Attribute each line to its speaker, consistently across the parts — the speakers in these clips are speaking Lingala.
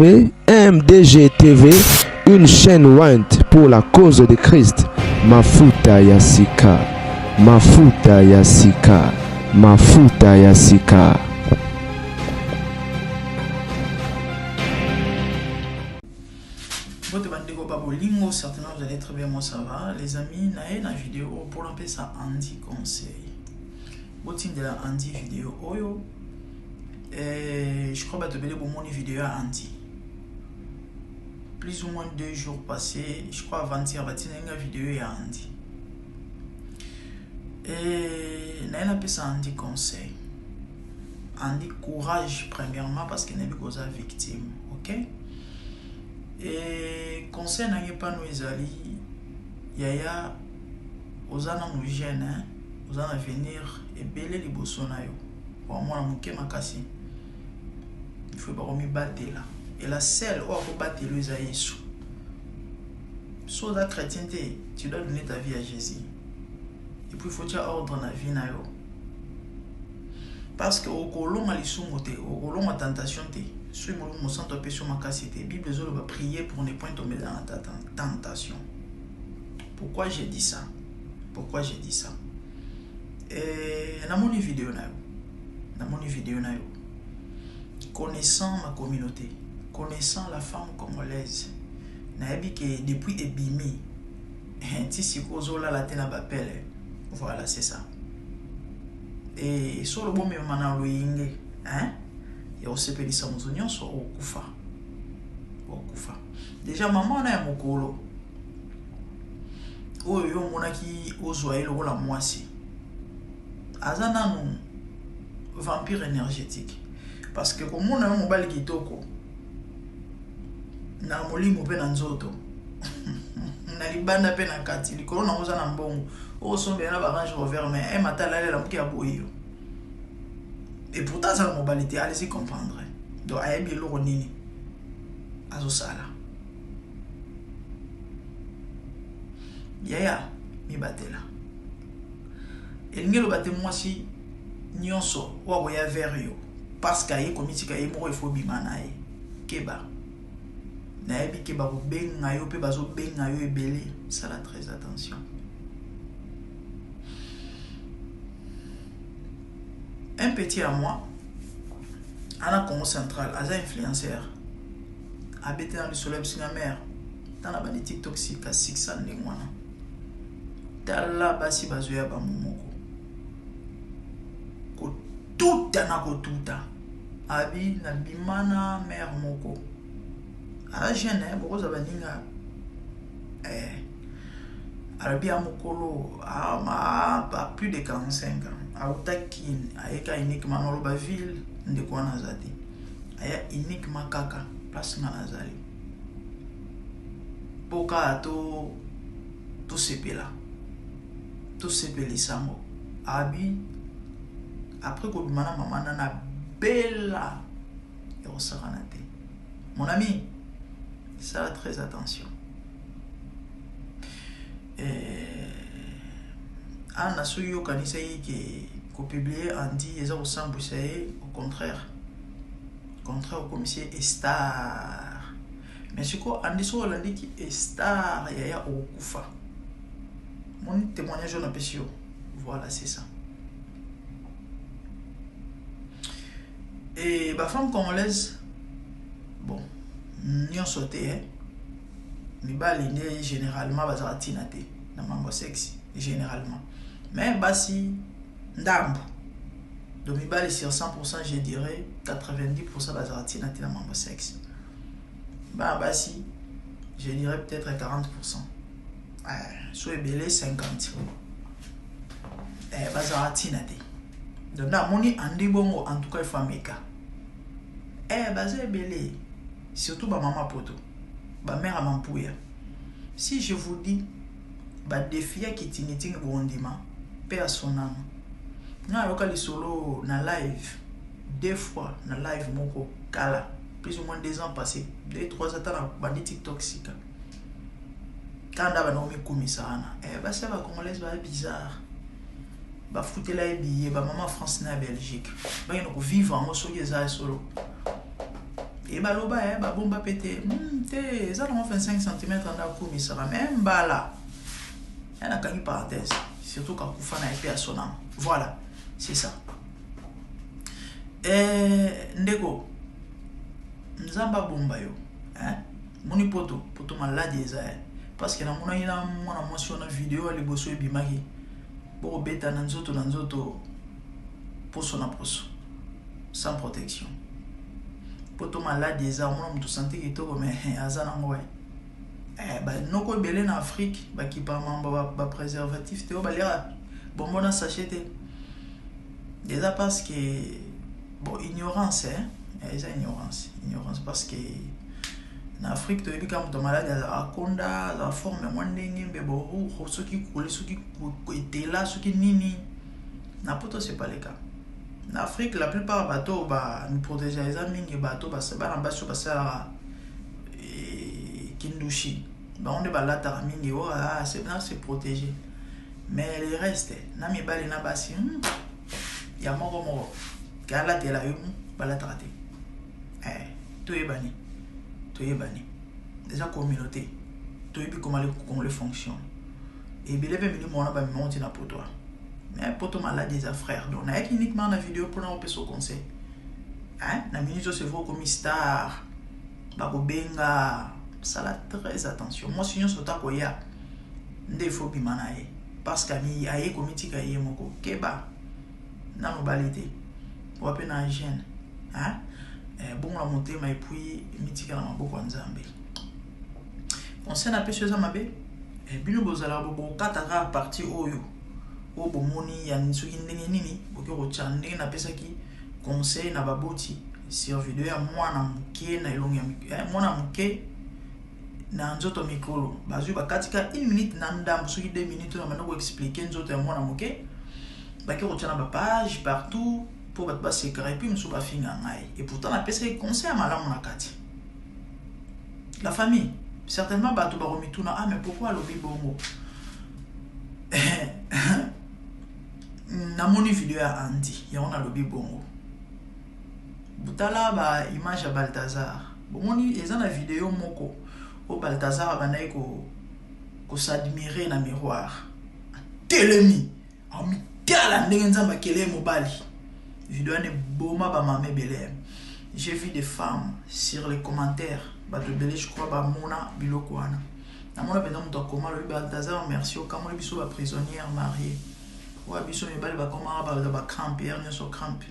Speaker 1: MDG TV, une chaîne Wint pour la cause de Christ. Mafuta Yasika, Mafuta Yasika, Mafuta Yasika.
Speaker 2: Certainement vous allez très bien, moi ça va. Les amis, nae na vidéo pour l'appeler ça Andy conseil. Botin de la Andy vidéo oyo. Et je crois que tu as mon vidéo à Andy. Plus ou moins 2 jours passés, je crois avant-hier, une vidéo à Andy. Et nae na appelé ça Andy conseil. Andy courage premièrement parce qu'il n'est pas victime, ok? Et conseil n'a pas nous ezali yaya ozana mu jeune hein ozana venir et belé liboso na yo pour moi muke makasi il faut pas remis battre là et la seule où faut battre le Yesu so da chrétienté tu dois donner ta vie à Jésus et puis il faut faire ordre dans la vie na yo parce que au kolonga lisumote au kolonga tentation te. Si je me sens topé sur ma cassette, Bible va prier pour ne point tomber dans la tentation. Pourquoi j'ai dit ça? Pourquoi j'ai dit ça? Et dans mon vidéo, connaissant ma communauté, connaissant la femme congolaise, naebi que depuis Ebimi, si si kozola la tena bapele, voilà c'est ça. Et sur le bon même manan loyinge, hein? Et on s'est payé ça mon oignon soit au kufa. Déjà maman na ya mokolo. Oyo monaki ozoa le la moisi. Azana non vampire énergétique parce que comme on a un mobile kitoko na molimo pe na nzoto. Na libanda pe na kati likolo na oza na mbongo. O sombe na ba range rover mais e matala la mki aboyo. Et pourtant, ça la mobilité, allez-y comprendre. Donc, aïe bien l'oronini. Azosala. Yaya, mi batela. Et l'ingé le batte moi si, nyonso, ou voya vers yo. Parce qu'aïe, comme il y a il faut bimanaï. Keba. Naïbi keba ou benga yo, pe bazo benga yo et belé. Ça la très attention. Un petit à moi, à la Congo centrale, à influenceur, habité dans le soleil sur la mer, dans la bande TikTok, c'est à 600 de mois. Dans la basi bazoya ba momoko. Ko tout na ko tout abi na bimana mer moko. À jeune beaucoup za baninga arabi amokolo a plus de 45 ans. Autaki ayeka uniquement dans la ville de quoi nazati aya uniquement kaka place na nazali poka to sepela sango abi après ko bimana mama na bella et osaranate mon ami ça très attention Anna Suyo kanisa qui publié Andy et ça ressemble au contraire au commissaire est star mais ce quoi Andy so Hollandi qui est star yaya au kufa mon témoignage on appelle voilà c'est ça et ma femme congolaise bon n'y ont sauté hein mais bah l'idée généralement bazara tinate na mambo sexy généralement mais basi ndambo donc sur 100% je dirais 90% bazarati na tina mambo sexe bah basi je dirais peut-être 40% soit belé 50 bazarati na te donc na moni andi bongo en tout cas fameka bazé belé surtout ba maman poto ba mère à mampouya si je vous dis ba défi qui tiniting bondima paix à son âme. Na local solo na live 2 fois na live moko kala plus ou moins 2 ans passés 2-3 ans na bandi TikTok sika kanda ba nomi komisana ba ça va congolaise ba bizarre ba foutela billet ba maman France na Belgique ba yeno ko vivre en soki za solo Et baloba ba bomba pété. Te ça dans 25 cm en a coup misera même bala. Elle a gagné parenthèse. Surtout quand Koufana a été à son âme. Voilà, c'est ça. Ndeko Nzamba bomba yo. Moni poto malade eza. Parce que na mona ina mona motion na vidéo ali boso ebimaki. Bo beta na nzoto poso na poso. Sans protection. Poto malade eza mona mutu santé kitoko mais azana ngoy. Ba noko belé na Afrique ba ki pa mamba ba préservatif te ba lera bonbon na sachet te. Déjà parce que bon ignorance ignorance parce que en Afrique tu es comme ton malade a konda la forme moi ndenge mbebo ceux qui coulent ceux qui étaient là ceux qui nini na poto c'est pas le cas. En Afrique la plupart bateaux ba nous protéger les amis et bateaux ba ça en bas sur ça kindushi ba on est ba la taramini c'est protégé mais les restes na mi bali na basi ya moko kala tela yo bala traité tout est banni déjà communauté tout est comment les fonctionne et bien les venus mon ba monter na pour toi mais pour toi malade des frères donc na uniquement na vidéo pour na au conseil na minute se voit comme star ba ko benga ça la très attention moi sinon sota ko ya ndé faut bimana parce que mi aye comité ka yé moko keba na mobilité ou à peine en hygiène bon la montée mais puis mythique na maboko nzambe conseil na pêcheuse mabe bino bozala bo kataka partie oyo o bomoni ya nsuki ndenge nini boke ko chande na pesa ki conseil na baboti sur vidéo ya mwana muke na elongi ya mwana muke na nzoto mikolo bazui bakatika 1 minute na ndambo soki 2 minutes na manoko expliquer nzoto ya mwana muke baki ko chana ba page partout pour battre secret puis monsieur ba finga ngai et pourtant la pesa conseil malamu na kati la famille certainement bato ba remituna mais pourquoi lobi bongo na moni vidéo ya Andy ya on a lobi bongo butala ba image ya Balthazar bomoni eza na vidéo moko o Balthazar banai ko s'admirer na miroir telemi ami tala ndenge nzamba kele mobali vidéo ne boma ba mamé belé j'ai vu des femmes sur les commentaires ba de belé je crois ba mona biloko wana na mona pendant muto koma le Balthazar merci au kamo biso ba prisonnière mariée wa biso me bali ba koma ba crampe hier so crampe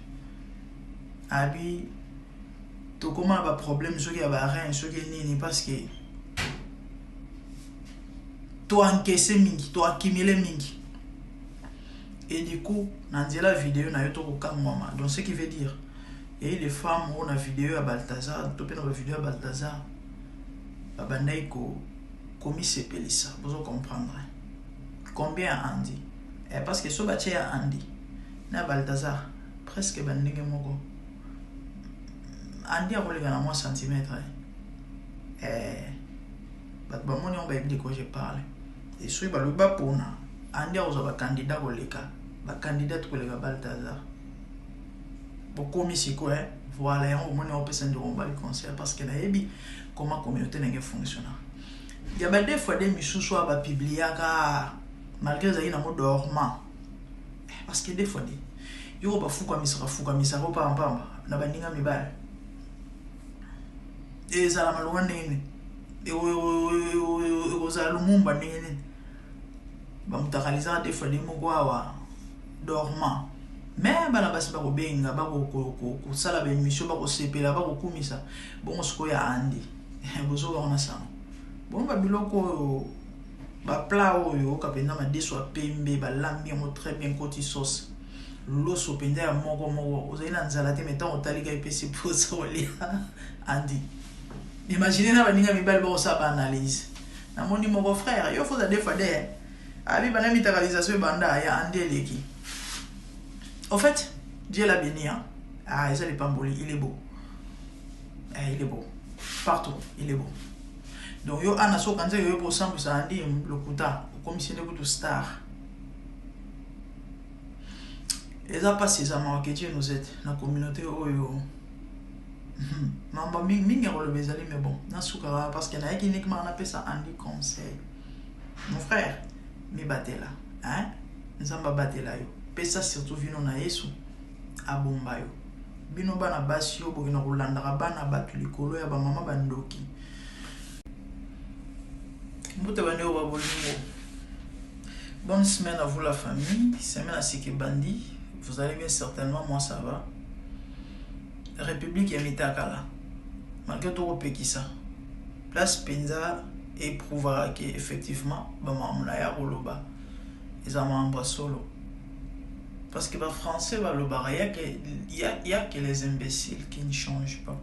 Speaker 2: abi to koma ba problème ce qui a ba rien ce qui nini parce que to encaisser mingi to accumuler mingi. Et du coup, dans la vidéo, na yoto kokangwama. Donc ce qui veut dire, et les femmes ont la vidéo à Balthazar, topé dans la vidéo à Balthazar, babandai ko commis c'est pelissa, vous comprendre. Combien Andy? Et parce que ce bâti à Andy, na Balthazar, presque bandingue moko. Andy a roulé dans moi centimètres. Bat bamoni on va de quoi je parle. Et sur le bas pour na, Andy a osé candidat pour les cas. Ba candidat pour les Balthazar. Beaucoup mis quoi voilà on monnaie on peut s'en dire le concert parce que na yebi comment communauté n'a fonctionne. Il y a des fois des misous soit ba publier ka malgré ça il na mode dormant. Parce que des fois des yo ba fuka misara pa mpamba na bandinga mibale. Et ça la malwa nene. Et o za lumumba nene. Ba mutakaliza des fois des mogwa dormant mais bana basi ba ko benga ba ko sala ba émission ba ko sepela ba ko kumisa bon siko ya Andy bozo ba ona sama bon ba biloko ba plat oyo kapenda ma deso pembe ba lambi mo très bien côté sauce loso penda ya moko ozali na nzala te metant otalika epesi posa oli Andy imaginez na baninga mibali ba sa ba analyse na moni moko frère yo faut des fois des abi bana mitéralisation banda ya Andy leki. En fait, Dieu l'a béni. Ah, ça n'est pas beau, il est beau. Il est beau. Partout, il est beau. Donc, yo ana so kanza yo pour sample ça andi le kuta, comme si c'était star. Et ça passe ça que Dieu nous aide dans la communauté oyo. Mamba mingi rolo bezali mais bon na souka parce que na yaki uniquement on appelle ça Andy conseil. Mon frère mi batela hein nzamba batela yo pesa surtout vino na Yesu abomba yo bino bana basi yo bokina kolandaka bana batu likolo ya ba mama bandoki mbote bande yo babolingo. Bonne semaine à vous la famille, semaine à Siki Bandi, vous allez bien certainement, moi ça va. République Yamitakala, malgré tout au ça. Place Penza éprouvera qu'effectivement, Bamamulaya Roloba, ils ont un solo. Parce que les Français, il y a que les imbéciles qui ne changent pas.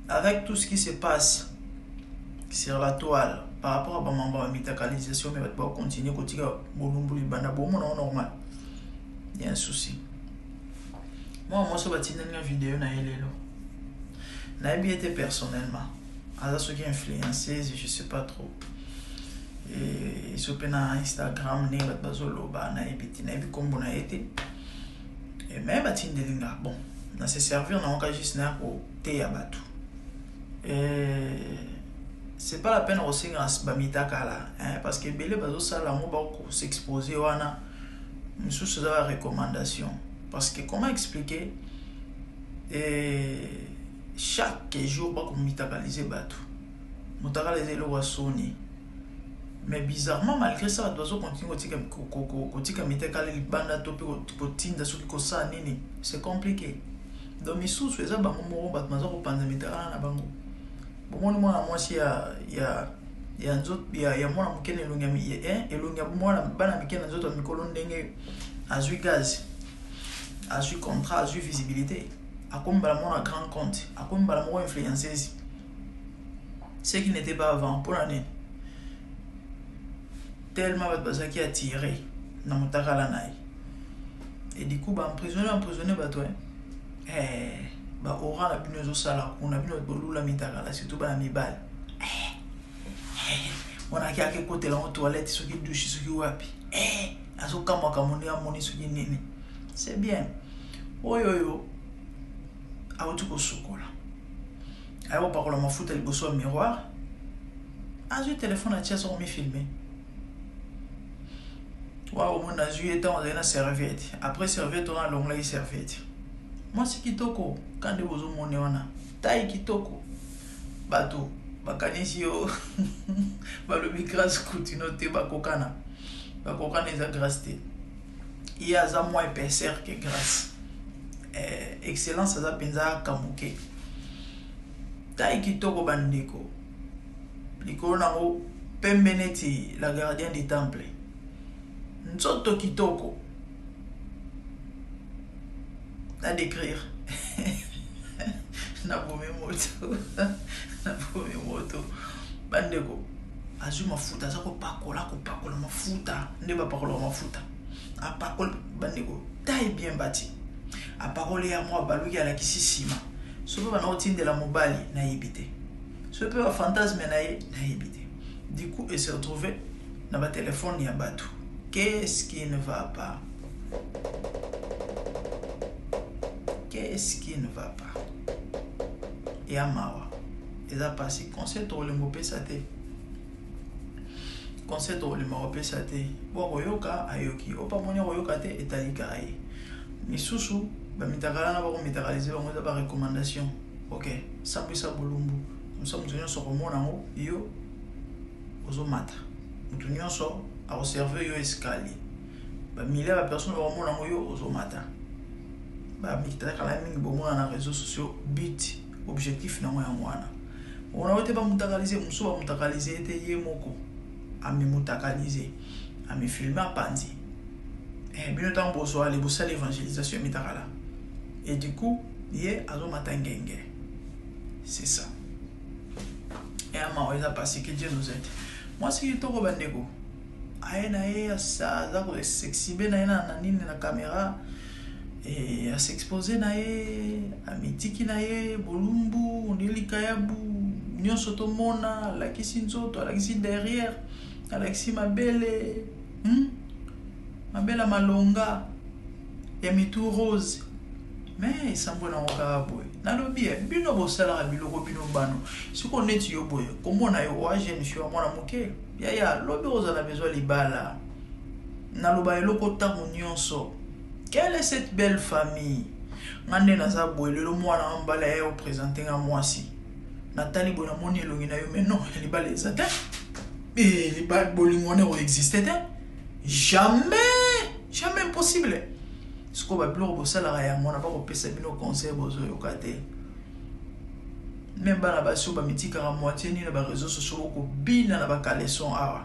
Speaker 2: Avec tout ce qui se passe sur la toile, par rapport à la métacalisation, mais on va continuer à continuer à normal. Il y a un souci. Moi, je vais faire une vidéo. Je vais été personnellement. À ceux qui influencés, je ne sais pas trop. Et sur Instagram, je vais comme on a été. Et même bon, on s'est servi, on a juste pour thé à bateau. C'est pas la peine aussi parce que belé bazo sala mo ba ko s'exposer wana sous la recommandation parce que comment expliquer chaque jour ba ko mitakaliser batou mutakaliser le wasoni mais bizarrement malgré ça dozo continuer kotika mitakali banda topi potinda soki ko sa nini c'est compliqué donc misous eza bango mo bat mazo ko panza mitakala na bango. Bon moi si ya nzoto ya mwana mukene elonga mwana bana mikene nzoto mikolo ndenge azui gaz azui contrat azui visibilité akombala mwana grand compte akombala mwana influenceuse ce qui n'était pas avant pour l'année tellement bazaki attiré na mutakala naï et du coup emprisonné bato ba aura la bino zo sala on a bino bolula mitakala surtout ba mibal on a kiake côté la toilette soki douche soki wapi azo kama kamoni amoni soki nini c'est bien oyo autu ko sokola ayo pa ko la mafuta liboso miroir azu téléphone a tia so mi filmer waouh mon azu était on a une serviette après serviette on a l'onglet serviette. Moi c'est kitoko quand de bozo mone wana taille kitoko bato bakanisi yo balobi grâce continue te bakokana eza grâce te il y a za moi épaisseur que grâce excellence za penza kamuke taille kitoko bandeko likolo nango pembeneti la gardienne du temple nzoto kitoko à décrire. Na bomi moto bandeko azu mafuta za ko pakola mafuta ndeba pakola mafuta a pakola bandeko taille bien bâti a parole ya moi baluki ala kisisima so pe bana otindela mobali na yibite so pe ba fantasme na yibite du coup et se retrouver na ba téléphone ya bato. Qu'est-ce qui ne va pas? Qu'est-ce qui ne va pas? Et à Mawa, ils ont passé concert au Limopé Sate. Concert au Limopé Sate. Bon, Royoka, Ayoki, Opa Monia Royoka te et Talikaï. Misusu, Bamitakala n'a pas métallisé, on a pas recommandation. Ok, Sambisa Bolumbu. Nous sommes venus sur le monde en haut, yo, aux mata. Nous tenions sur à observer yo escalier. Milliers de personnes au monde en haut, aux mata. Mitakala mingi bomona na réseaux sociaux but objectif na moya mwana on a été ba mutakaliser muso ba mutakaliser ete ye moko ami mutakaliser ami filmer panzi bino tambo so aller pour l'évangélisation mitakala et du coup ye azo matangenge c'est ça et ama on a passé que Dieu nous aide. Moi c'est que toko bandeko aena ye ça za ko sexy bena na nini na caméra et à s'exposer nae à mitiki nae bolumbu ondelika yabu nyonso to mona la kisi nzoto la kisi derrière la kisi mabele mabela malonga ya mitu rose mais sambo na oka boy nalobi bino bosala biloko bino bano siko neti yo boy komona yo wa jeune fille mwana moke ya lobi ozala besoin libala naloba eloko tango nyonso. Quelle est cette belle famille? Ngande naza boy lelo mwana mbala ya présenter nga mwasi Nathalie bona moni elongi na yo mais non libala ezate et libala bolingo ne existait jamais impossible. Ce qu'on va plus rebosser la on n'a pas repéré bino conseil bozo yokate. Même bana baso ba mitika ka moitié ni na ba réseaux sociaux ko bina na ba kaleson awa.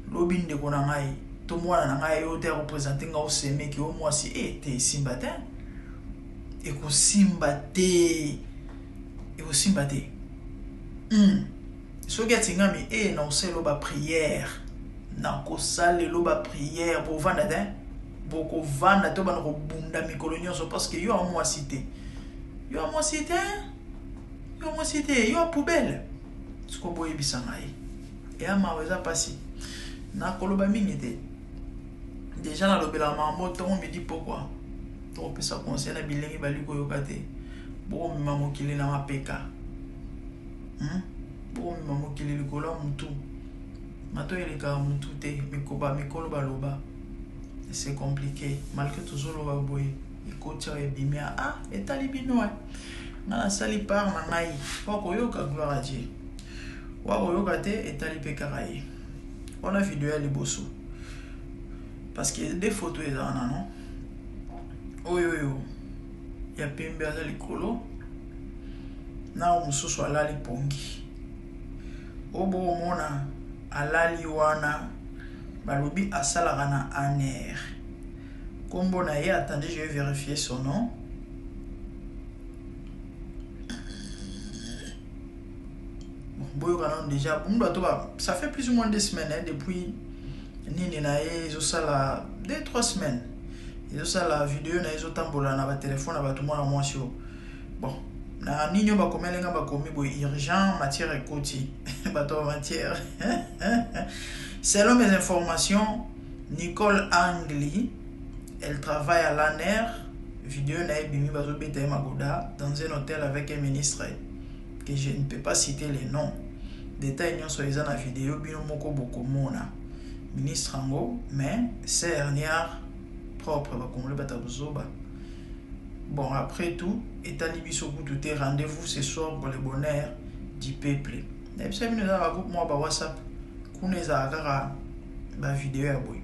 Speaker 2: Lobin de kona ngai to mwana na ngai yo te représenter nga o seme ki o mwasi te simba te. E ko simba te. So get ngami na oselo ba prière. Na ko sale lo ba prière pour vanda te. Boko vanda to bana ko bunda mikolo nyonso parce que yo a moi cité yo a poubelle ce ko boye bisanga et a maweza passi na koloba mingi te déjà na lobela mambo to me dit pourquoi to pesa conseil na bilengi bali ko yokate bo mima mokili na mapeka bo mima mokili likolo mutu mato eleka mutu te mikolo baloba. C'est compliqué malgré toujours le baboy il coach et bimia et talibino na sali par manai poko yoka gloire à Dieu wa yoka te et talibé karaï on a vidéo à liboso parce que des photos là non yo ya pembe à likolo na mususu alali pongi obo mona alali wana balobi asalaka na aner kombo na ye attendez je vais vérifier son nom boyoka non déjà ça fait plus ou moins 2 semaines depuis nini na ye ezosala 2-3 semaines ezosala vidéo na ezotambola na ba téléphone na bato mwana mwasi bon na ninyo bakomelenga bakomi boy urgent matière ekoti bato matière. Selon mes informations, Nicole Angli, elle travaille à l'ANER, vidéo naibimi bazo beta magoda, dans un hôtel avec un ministre que je ne peux pas citer les noms. Détails non sur les la vidéo bino moko boko mona. Ministre ango, mais c'est hernière propre ba comme le bata bozoba. Bon après tout, État Libiso tout est rendez-vous ce soir pour le bonheur du peuple. Et puis ça nous a groupe moi ba WhatsApp. Kuneza kaka ba vidéo ya boy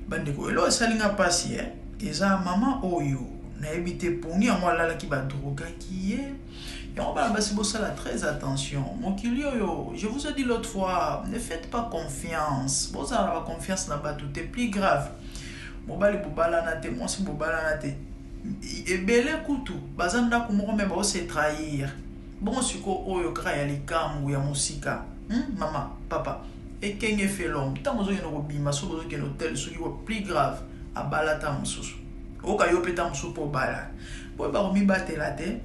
Speaker 2: bandeko elo salinga pasi eza mama oyo na ebité poni ya mwala ki ba droga ki ye on va basi bosala très attention mokili oyo je vous ai dit l'autre fois ne faites pas confiance vous avez la confiance na ba tout est plus grave mobali bobala na te mwasi bobala na te ebele kutu bazanda ko moko me ba se trahir bon siko oyo kra ya likambu ya musika mama papa et kenge fait l'homme tant que vous avez un bima so vous avez un hôtel ce qui est plus grave à balata mususu o ka yo peta mususu po bala po ba mi batela te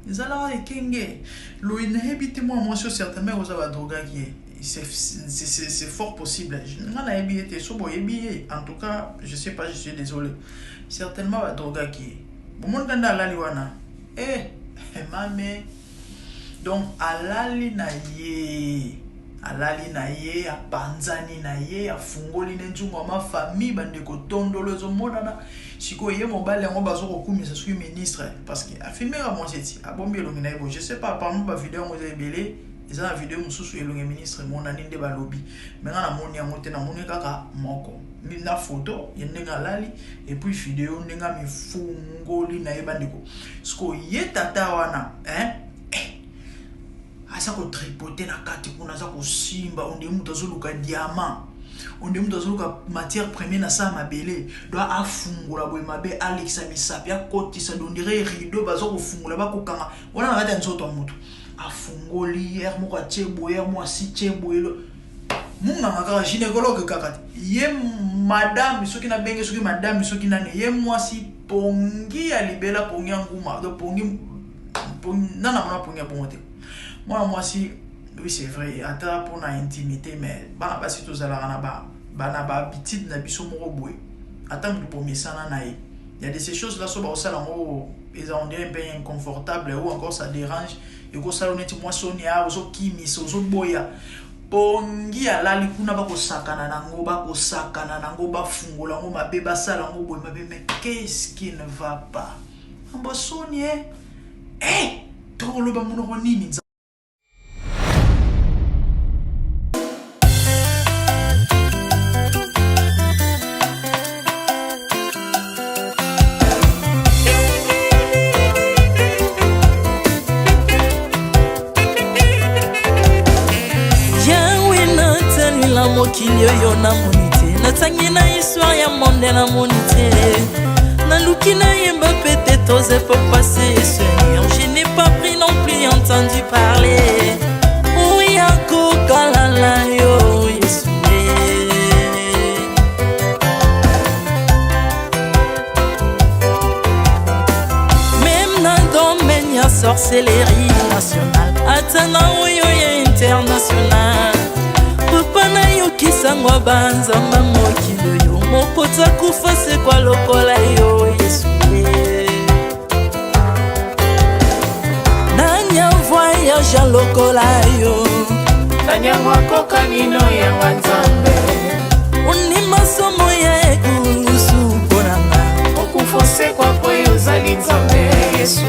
Speaker 2: zala e kenge lo inhabite moi certainement vous avez droga qui c'est fort possible na na ebité so bo ebité en tout cas je sais pas je suis désolé certainement va droga qui bon monde kanda lali wana mame donc alali na ye a panzani na ye a fungoli nenjungo ma famille bande ko tondolo zo monana siko ye mobale ngo bazo ko kumisa su ministre parce que a filmer à moi c'est a bombi lo ngina bo je sais pas par exemple ba vidéo mo zebele eza na vidéo mususu elonge ministre monani nde ba lobby mais na moni yango te na moni kaka moko na photo yenga lali et puis vidéo ndenga mi fungoli na ye bande ko siko ye tata wana asa ko tripoter na kati kuna za ko simba onde mutu azoluka diamant onde mutu azoluka matière première na sa mabele doit afungula boy mabe Alexa Misapi akotisa dondire rideau bazo ko fungula bakokanga wana na kati nzoto mutu afungoli hier moko chebo hier moi si chebo elo munga makaka gynécologue kakati ye madame soki na benge soki madame soki nane ye moi si pongi ya libela pongi nguma do pongi nana mona pongi pongote. Moi si oui c'est vrai ata pour na intimité mais ba si tous ala na ba na ba habitude na biso moko boy ata mutu po misana na ye Il y a de ces choses-là, ils ont un peu inconfortable ou encore ça dérange. Et que ça, on est moissonnier, aux kimis, aux boya. Pongi alali kuna bako sakana nango bako sakana nango bafungola ngo mabe basala ngo boy mabe, mais qu'est-ce qui ne va pas? Ambosonnier. To lo ba muno nini?
Speaker 3: Mokili yo na monite natangi na histoire ya monde na monite na luki na yemba pete toze pour passer Seigneur, je n'ai pas pris non plus entendu parler oui ako kalala yo Yesu même na domaine ya sorcellerie nationale atana oyo ya international papa na yo kisangwa banzamba mokili yo mokota kufa se kwa lokola yo Yesu nanya voyage lokola yo
Speaker 4: nanya wakoka nino ya wanzambe
Speaker 3: uni masomo ya ekusu ponanga
Speaker 4: okufose kwa poyo zali nzambe Yesu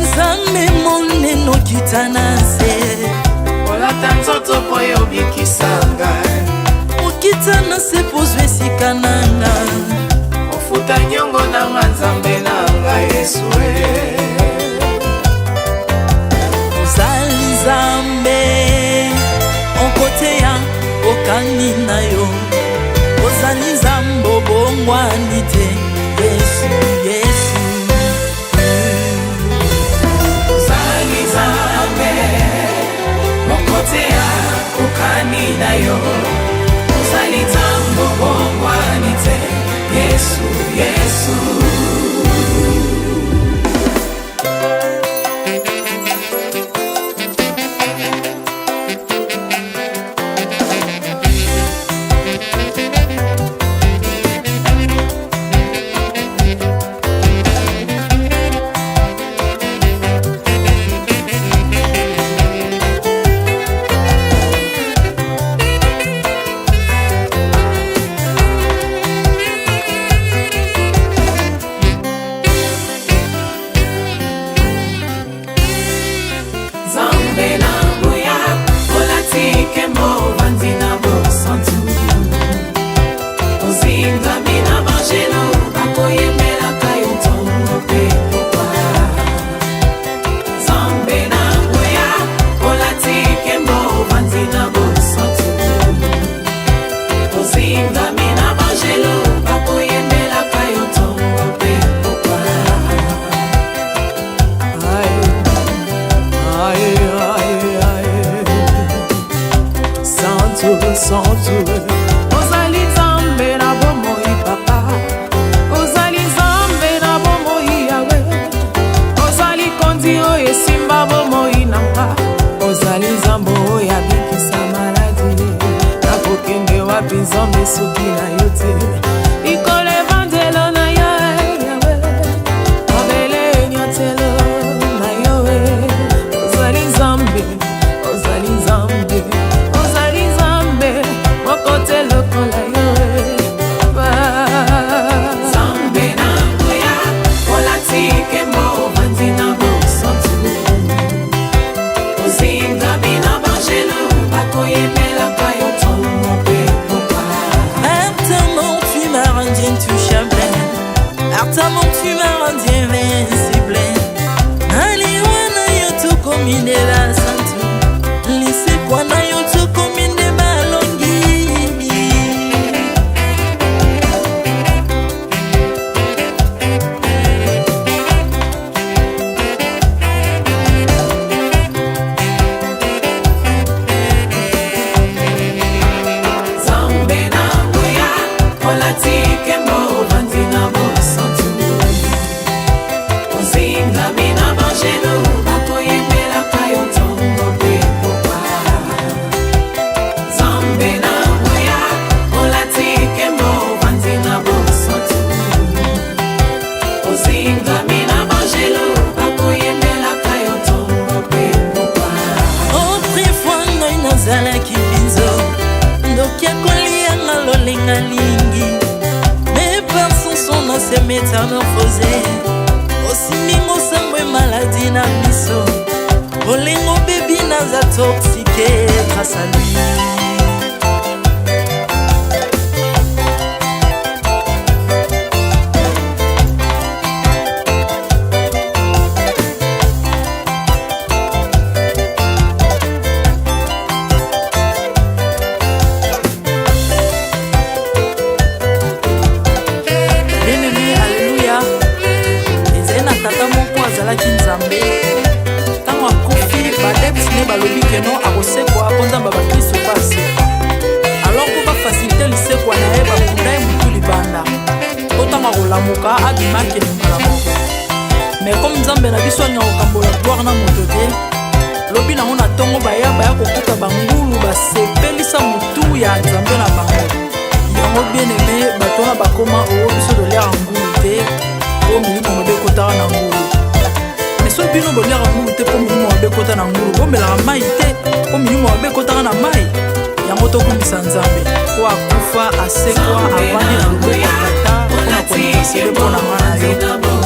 Speaker 3: nzambe moneno kitana
Speaker 4: olata nzoto poyo bikisanga
Speaker 3: okitana se pozwe esika nanga
Speaker 4: ofuta nyongo na nzambe nanga Yesu
Speaker 3: ozali nzambe onkoteya okani na yo ozali nzambe obongwani te Yesu Yesu
Speaker 4: ozali nzambe mokotea okani na yo ozali nzambe obongwani te Yesu Yesu ozali nzambe na bomoi papa ozali nzambe na bomoi yawe ozali konzi oyo esimba bomoi nanga ozali nzambe oyo abikisa maladi nakokende wapi nzambe soki na yo te likolo evanzelo na yo yawe mabele nyotelo na yo ozali nzambe ozali nzambe kote lokola yo
Speaker 3: zambe na ngoya olatike mo vanzina bosantu ozinga bina banjelo bakoyemela kayo tomo pe popa
Speaker 4: Lingami na Angelo akoyembelaka yo ntongo mpe pokwa.
Speaker 3: Autrefois ngai nazalaki binzo ndoki akolianga lolengalingi mais par son son na se métamorphosé osimi mosambo maladie na biso olengo bebi naza toxiqué grâce à lui. azalaki nzambe ntango akufi badepsine balobi keno akosekwa mponzamba bakristo basekwa alors po bafasilite lisekwa na ye bakunda ye motu libanda po ntango akolamuka abimaki mbala moko me comme nzambe na biso alinga kokambola gloire na moto te lobi nango na ntongo baya kokuta bangulu basepelisa motu ya nzambe na bango yango bien aimé bato wana bakoma oyo biso toliaka ngulu te po milimo mabe ekotaka na ngulu so bino boliaka ngulu te po milimo mabe ekota na ngulu bomelaka mai te po milimo mabe ekotaka na mai yango tokumisa nzambe po akufa asekwa avandi na loboko ya tata mpona konika sebe mpona nga na yo